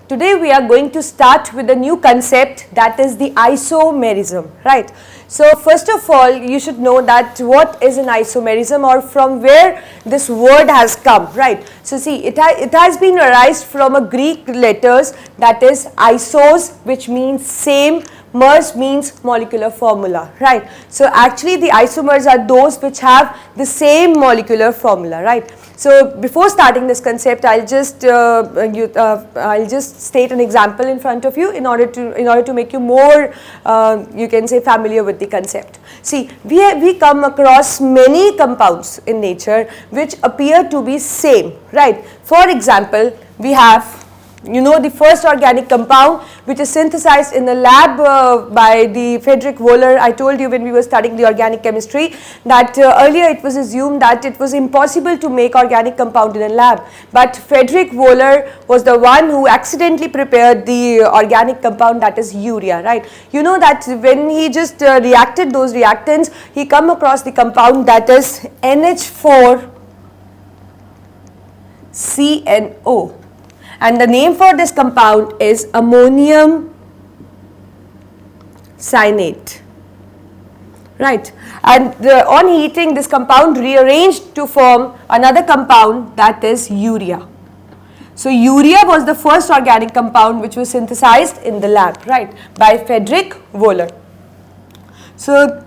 today we are going to start with a new concept, that is the isomerism, right? So first of all, you should know that what is an isomerism, or from where this word has come, right? So see, it has been arised from a Greek letters, that is isos, which means same, mers means molecular formula, right? So actually the isomers are those which have the same molecular formula, right? So before starting this concept, I'll just state an example in front of you in order to make you more you can say familiar with the concept. See, we come across many compounds in nature which appear to be same, right? For example, we have, you know, the first organic compound which is synthesized in the lab by the Friedrich Wöhler. I told you when we were studying the organic chemistry that earlier it was assumed that it was impossible to make organic compound in a lab, but Friedrich Wöhler was the one who accidentally prepared the organic compound, that is urea, right? You know that when he just reacted those reactants, he come across the compound that is NH4CNO. And the name for this compound is ammonium cyanate, right? And on heating, this compound rearranged to form another compound, that is urea. So urea was the first organic compound which was synthesized in the lab, right, by Friedrich Wöhler. So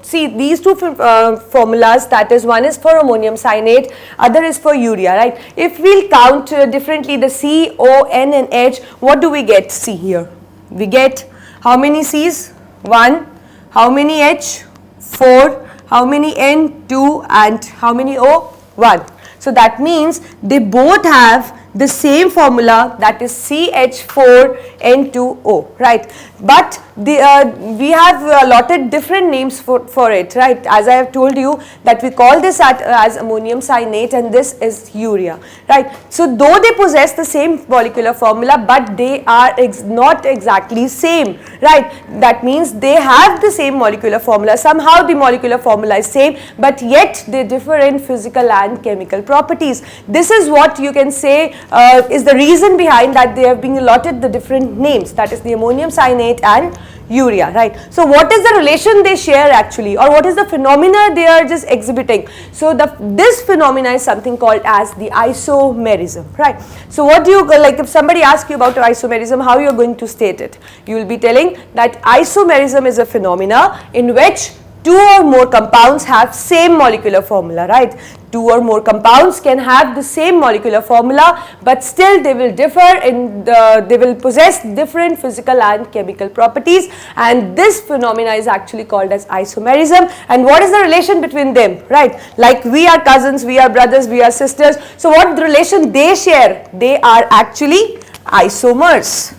see, these two formulas, that is, one is for ammonium cyanate, other is for urea, right? If we'll count differently the C, O, N and H, what do we get? See here, we get how many C's? 1. How many H? 4. How many N? 2. And how many O? 1. So that means they both have the same formula, that is CH4N2O, right? But we have allotted different names for it, right? As I have told you that we call this as ammonium cyanate and this is urea, right? So though they possess the same molecular formula, but they are not exactly same, right? That means they have the same molecular formula. Somehow the molecular formula is same, but yet they differ in physical and chemical properties. This is what you can say is the reason behind that they have been allotted the different names, that is the ammonium cyanate and urea, right? So what is the relation they share actually, or what is the phenomena they are just exhibiting? So this phenomena is something called as the isomerism, right? So what do you, like if somebody asks you about isomerism, how you are going to state it? You will be telling that isomerism is a phenomena in which two or more compounds have same molecular formula, right? Two or more compounds can have the same molecular formula, but still they will differ in they will possess different physical and chemical properties, and this phenomena is actually called as isomerism. And what is the relation between them, right? Like we are cousins, we are brothers, we are sisters. So what the relation they share? They are actually isomers.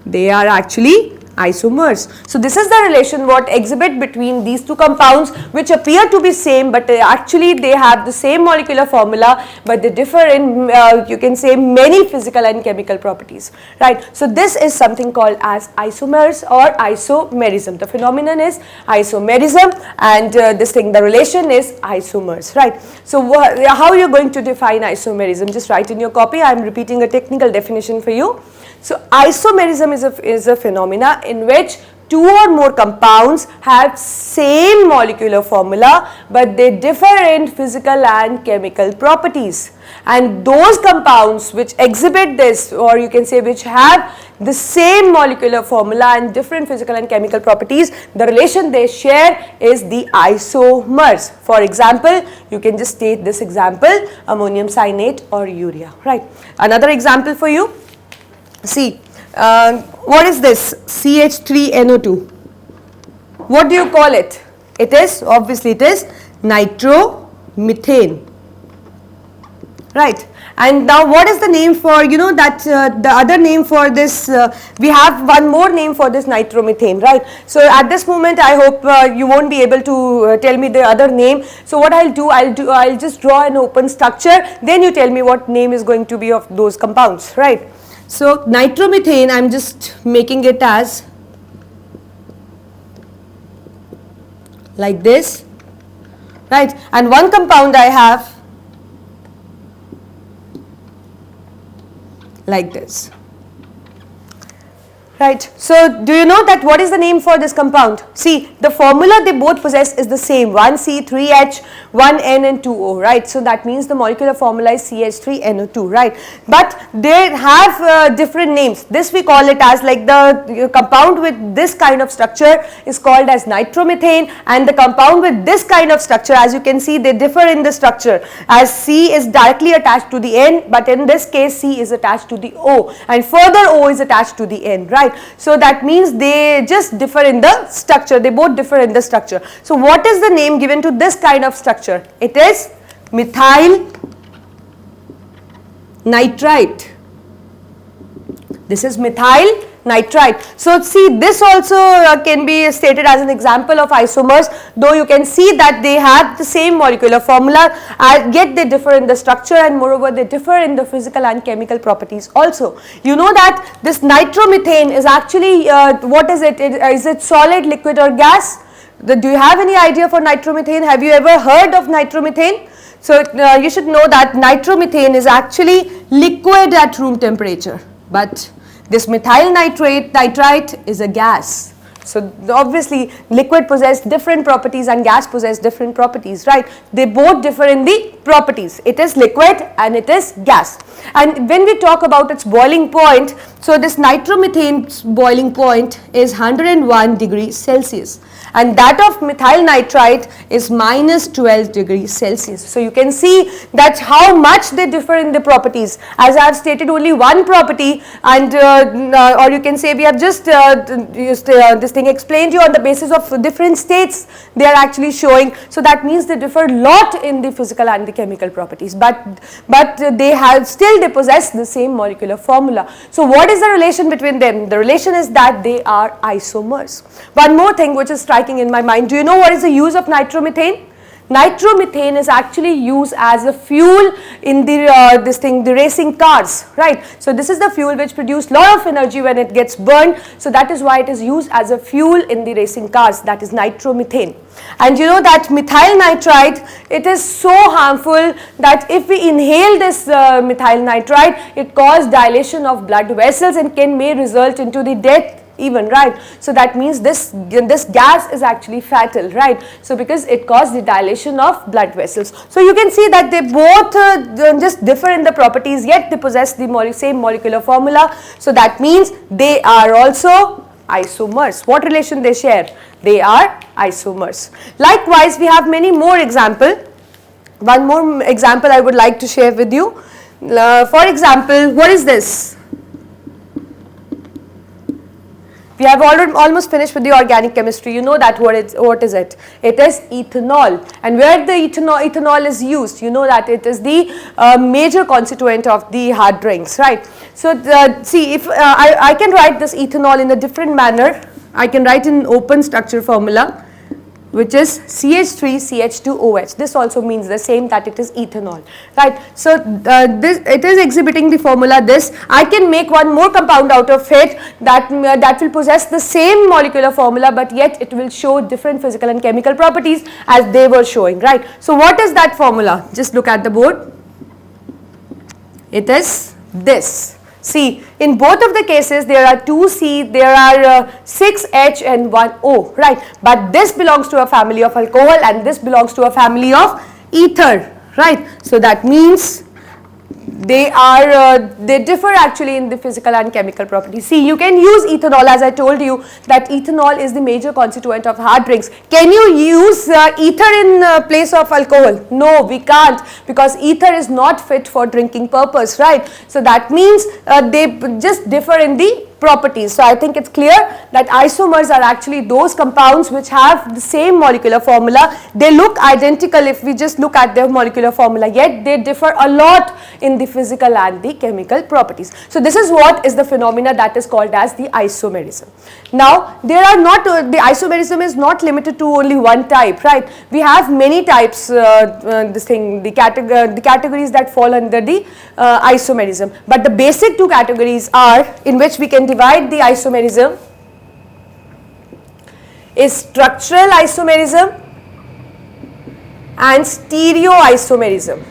They are actually isomers. So this is the relation what exhibit between these two compounds which appear to be same, but actually they have the same molecular formula, but they differ in you can say many physical and chemical properties, right? So this is something called as isomers or isomerism. The phenomenon is isomerism, and the relation is isomers, right? So how you are going to define isomerism? Just write in your copy. I am repeating a technical definition for you. So isomerism is a phenomena in which two or more compounds have same molecular formula, but they differ in physical and chemical properties. And those compounds which exhibit this, or you can say which have the same molecular formula and different physical and chemical properties, the relation they share is the isomers. For example, you can just state this example, ammonium cyanate or urea, right? Another example for you. See, what is this? CH3NO2. What do you call it? It is, obviously it is nitromethane, right? And now what is the name for, you know, that the other name for this, we have one more name for this nitromethane, right? So at this moment I hope you won't be able to tell me the other name. So what I'll just draw an open structure, then you tell me what name is going to be of those compounds, right? So nitromethane, I am just making it as like this, right? And one compound I have like this. Right, so do you know that what is the name for this compound? See, the formula they both possess is the same, 1C3H, 1N and 2O, right? So that means the molecular formula is CH3NO2, right? But they have different names. This we call it as, like, the compound with this kind of structure is called as nitromethane, and the compound with this kind of structure, as you can see, they differ in the structure, as C is directly attached to the N, but in this case C is attached to the O, and further O is attached to the N, right? So that means they just differ in the structure, they both differ in the structure. So what is the name given to this kind of structure? It is methyl nitrite. This is methyl nitrite. So see, this also can be stated as an example of isomers, though you can see that they have the same molecular formula, yet they differ in the structure, and moreover they differ in the physical and chemical properties also. You know that this nitromethane is actually, what is it? Is it solid, liquid or gas? Do you have any idea for nitromethane? Have you ever heard of nitromethane? So you should know that nitromethane is actually liquid at room temperature, but this methyl nitrite is a gas. So obviously liquid possess different properties and gas possess different properties, right? They both differ in the properties. It is liquid and it is gas. And when we talk about its boiling point, so this nitromethane's boiling point is 101 degrees Celsius, and that of methyl nitrite is minus 12 degrees Celsius. So you can see that how much they differ in the properties. As I have stated only one property, and or you can say we have just this thing explained to you on the basis of different states they are actually showing. So that means they differ a lot in the physical and the chemical properties, but they have still they possess the same molecular formula. So what is the relation between them? The relation is that they are isomers. One more thing which is striking in my mind, do you know what is the use of nitromethane? Nitromethane is actually used as a fuel in the the racing cars, right? So this is the fuel which produces lot of energy when it gets burned. So that is why it is used as a fuel in the racing cars, that is nitromethane. And you know that methyl nitrite, it is so harmful that if we inhale this methyl nitrite, it causes dilation of blood vessels and may result into the death even, right? So that means this gas is actually fatal, right? So because it causes the dilation of blood vessels. So you can see that they both just differ in the properties, yet they possess the same molecular formula. So that means they are also isomers. What relation they share? They are isomers. Likewise, we have many more examples. One more example I would like to share with you. For example, what is this? We have almost finished with the organic chemistry. You know that what is it? It is ethanol. And where the ethanol is used, you know that it is the major constituent of the hard drinks, right? So see, if I can write this ethanol in a different manner, I can write in open structure formula, which is CH3CH2OH. This also means the same, that it is ethanol, right? So it is exhibiting the formula this. I can make one more compound out of it that will possess the same molecular formula, but yet it will show different physical and chemical properties as they were showing, right? So what is that formula? Just look at the board. It is this. See, in both of the cases there are 2 C, there are 6 H and 1 O, right? But this belongs to a family of alcohol and this belongs to a family of ether, right? So that means they differ actually in the physical and chemical properties. See, you can use ethanol, as I told you that ethanol is the major constituent of hard drinks. Can you use ether in place of alcohol? No, we can't, because ether is not fit for drinking purpose, right? So that means they just differ in the properties. So I think it's clear that isomers are actually those compounds which have the same molecular formula. They look identical if we just look at their molecular formula, yet they differ a lot in the physical and the chemical properties. So this is what is the phenomena that is called as the isomerism. Now there are not, the isomerism is not limited to only one type, right? We have many types, the categories that fall under the isomerism, but the basic two categories are, in which we can divide the isomerism, is structural isomerism and stereoisomerism.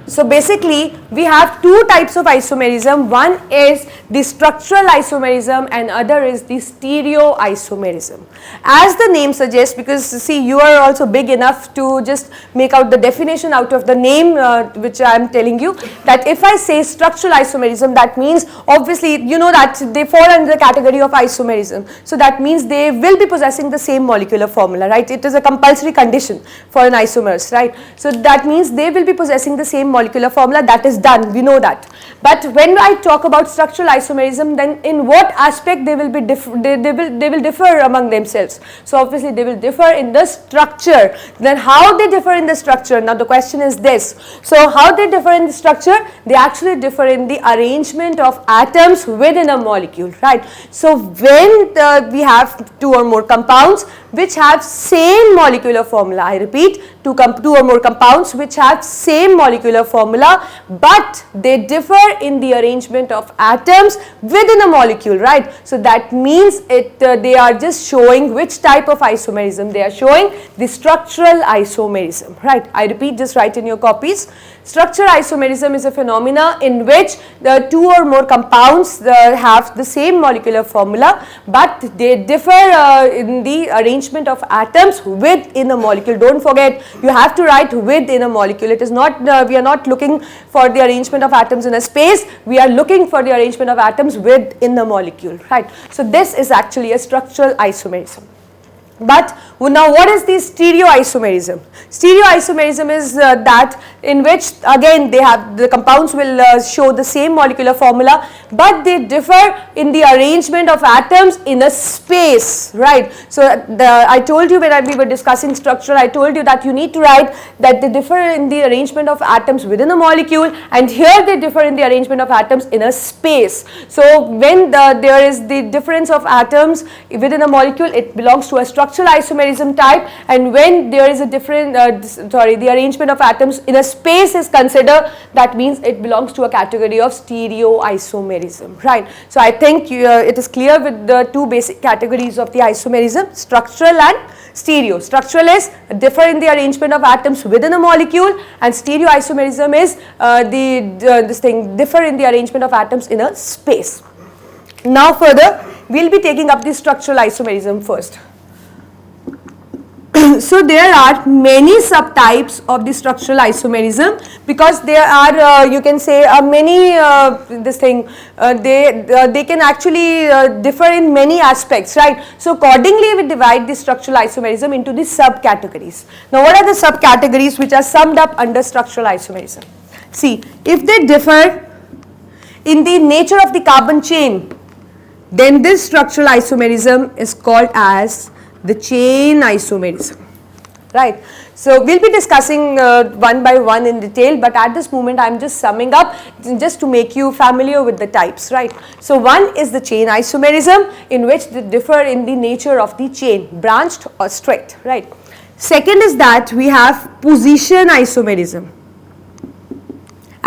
So basically we have two types of isomerism. One is the structural isomerism and other is the stereoisomerism. As the name suggests, because see you are also big enough to just make out the definition out of the name which I am telling you, that if I say structural isomerism, that means obviously you know that they fall under the category of isomerism. So that means they will be possessing the same molecular formula, right? It is a compulsory condition for an isomers, right? So that means they will be possessing the same molecular formula. That is done, we know that. But when I talk about structural isomerism, then in what aspect they will be they will differ among themselves. So obviously they will differ in the structure. Then how they differ in the structure? Now the question is this. So how they differ in the structure? They actually differ in the arrangement of atoms within a molecule, right? So when we have two or more compounds which have same molecular formula, I repeat, two or more compounds which have same molecular formula, but they differ in the arrangement of atoms within a molecule, right? So that means they are just showing which type of isomerism. They are showing the structural isomerism, right? I repeat, just write in your copies. Structural isomerism is a phenomena in which the two or more compounds have the same molecular formula, but they differ in the arrangement of atoms within a molecule. Don't forget, you have to write within a molecule. It is not, we are not looking for the arrangement of atoms in a space, we are looking for the arrangement of atoms within the molecule, right? So this is actually a structural isomerism. But now what is the stereoisomerism? Stereoisomerism is that in which again they have the compounds will show the same molecular formula, but they differ in the arrangement of atoms in a space, right? So I told you when we were discussing structure, I told you that you need to write that they differ in the arrangement of atoms within a molecule, and here they differ in the arrangement of atoms in a space. So when there is the difference of atoms within a molecule, it belongs to a structural isomerism type, and when there is a different the arrangement of atoms in a space is considered, that means it belongs to a category of stereoisomerism, right? So I think it is clear with the two basic categories of the isomerism, structural and stereo. Structural is differ in the arrangement of atoms within a molecule, and stereoisomerism is this thing differ in the arrangement of atoms in a space. Now further we will be taking up the structural isomerism first. So there are many subtypes of the structural isomerism, because there are you can say many they can actually differ in many aspects, right? So accordingly we divide the structural isomerism into the subcategories. Now what are the subcategories which are summed up under structural isomerism? See, if they differ in the nature of the carbon chain, then this structural isomerism is called as the chain isomerism, right? So we'll be discussing one by one in detail, but at this moment I am just summing up just to make you familiar with the types, right? So one is the chain isomerism, in which they differ in the nature of the chain, branched or straight, right? Second is that we have position isomerism.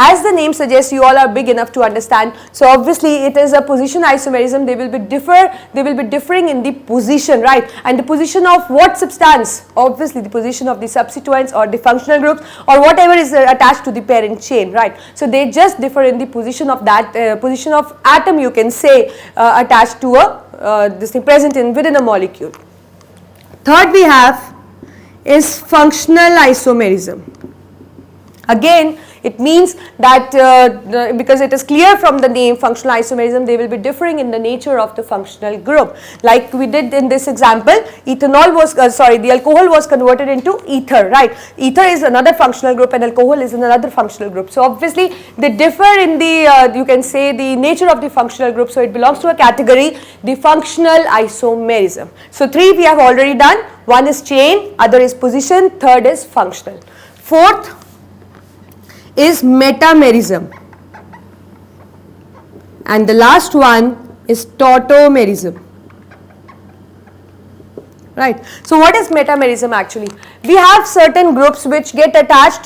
As the name suggests, you all are big enough to understand. So obviously it is a position isomerism. They will be differing in the position, right? And the position of what substance? Obviously the position of the substituents or the functional groups or whatever is attached to the parent chain, right? So they just differ in the position of that position of atom, you can say, attached to a this thing present in within a molecule. Third we have is functional isomerism. Again, it means that because it is clear from the name functional isomerism, they will be differing in the nature of the functional group. Like we did in this example, ethanol was the alcohol was converted into ether, right? Ether is another functional group and alcohol is another functional group. So obviously they differ in the you can say the nature of the functional group. So it belongs to a category, the functional isomerism. So three we have already done. One is chain, other is position, third is functional. Fourth is metamerism, and the last one is tautomerism. Right. So what is metamerism actually? We have certain groups which get attached,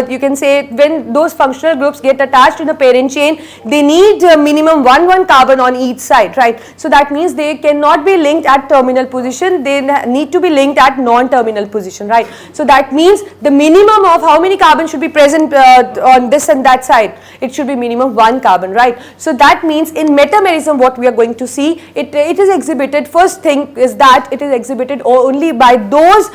you can say when those functional groups get attached in a parent chain, they need minimum one carbon on each side, right? So that means they cannot be linked at terminal position, they need to be linked at non-terminal position, right? So that means the minimum of how many carbon should be present on this and that side, it should be minimum 1 carbon, right? So that means in metamerism what we are going to see, it is exhibited, first thing is that it is exhibited only by those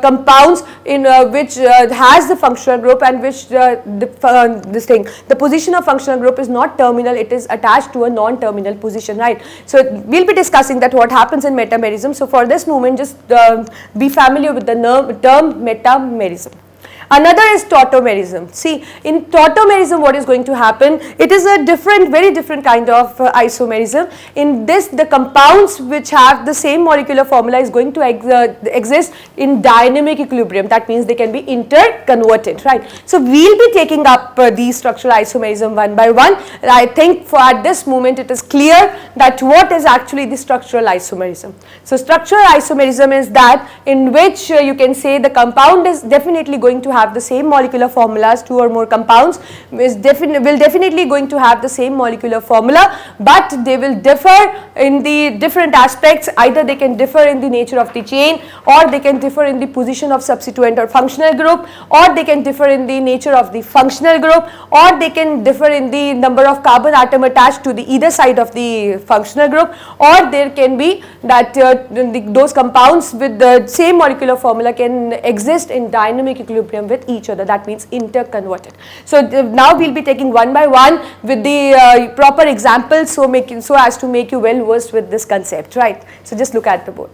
compounds in which has the functional group and which the position of functional group is not terminal, it is attached to a non-terminal position, right? So we'll be discussing that what happens in metamerism. So for this moment just be familiar with the term metamerism. Another is tautomerism. See, in tautomerism what is going to happen, it is a different, very different kind of isomerism. In this, the compounds which have the same molecular formula is going to exist in dynamic equilibrium. That means they can be interconverted, right? So we'll be taking up these structural isomerism one by one. I think for at this moment it is clear that what is actually the structural isomerism. So structural isomerism is that in which you can say the compound is definitely going to have the same molecular formulas, 2 or more compounds will definitely going to have the same molecular formula, but they will differ in the different aspects. Either they can differ in the nature of the chain, or they can differ in the position of substituent or functional group, or they can differ in the nature of the functional group, or they can differ in the number of carbon atom attached to the either side of the functional group, or there can be that those compounds with the same molecular formula can exist in dynamic equilibrium with each other. That means interconverted. So now we'll be taking one by one with the proper examples, so as to make you well versed with this concept, right? So just look at the board.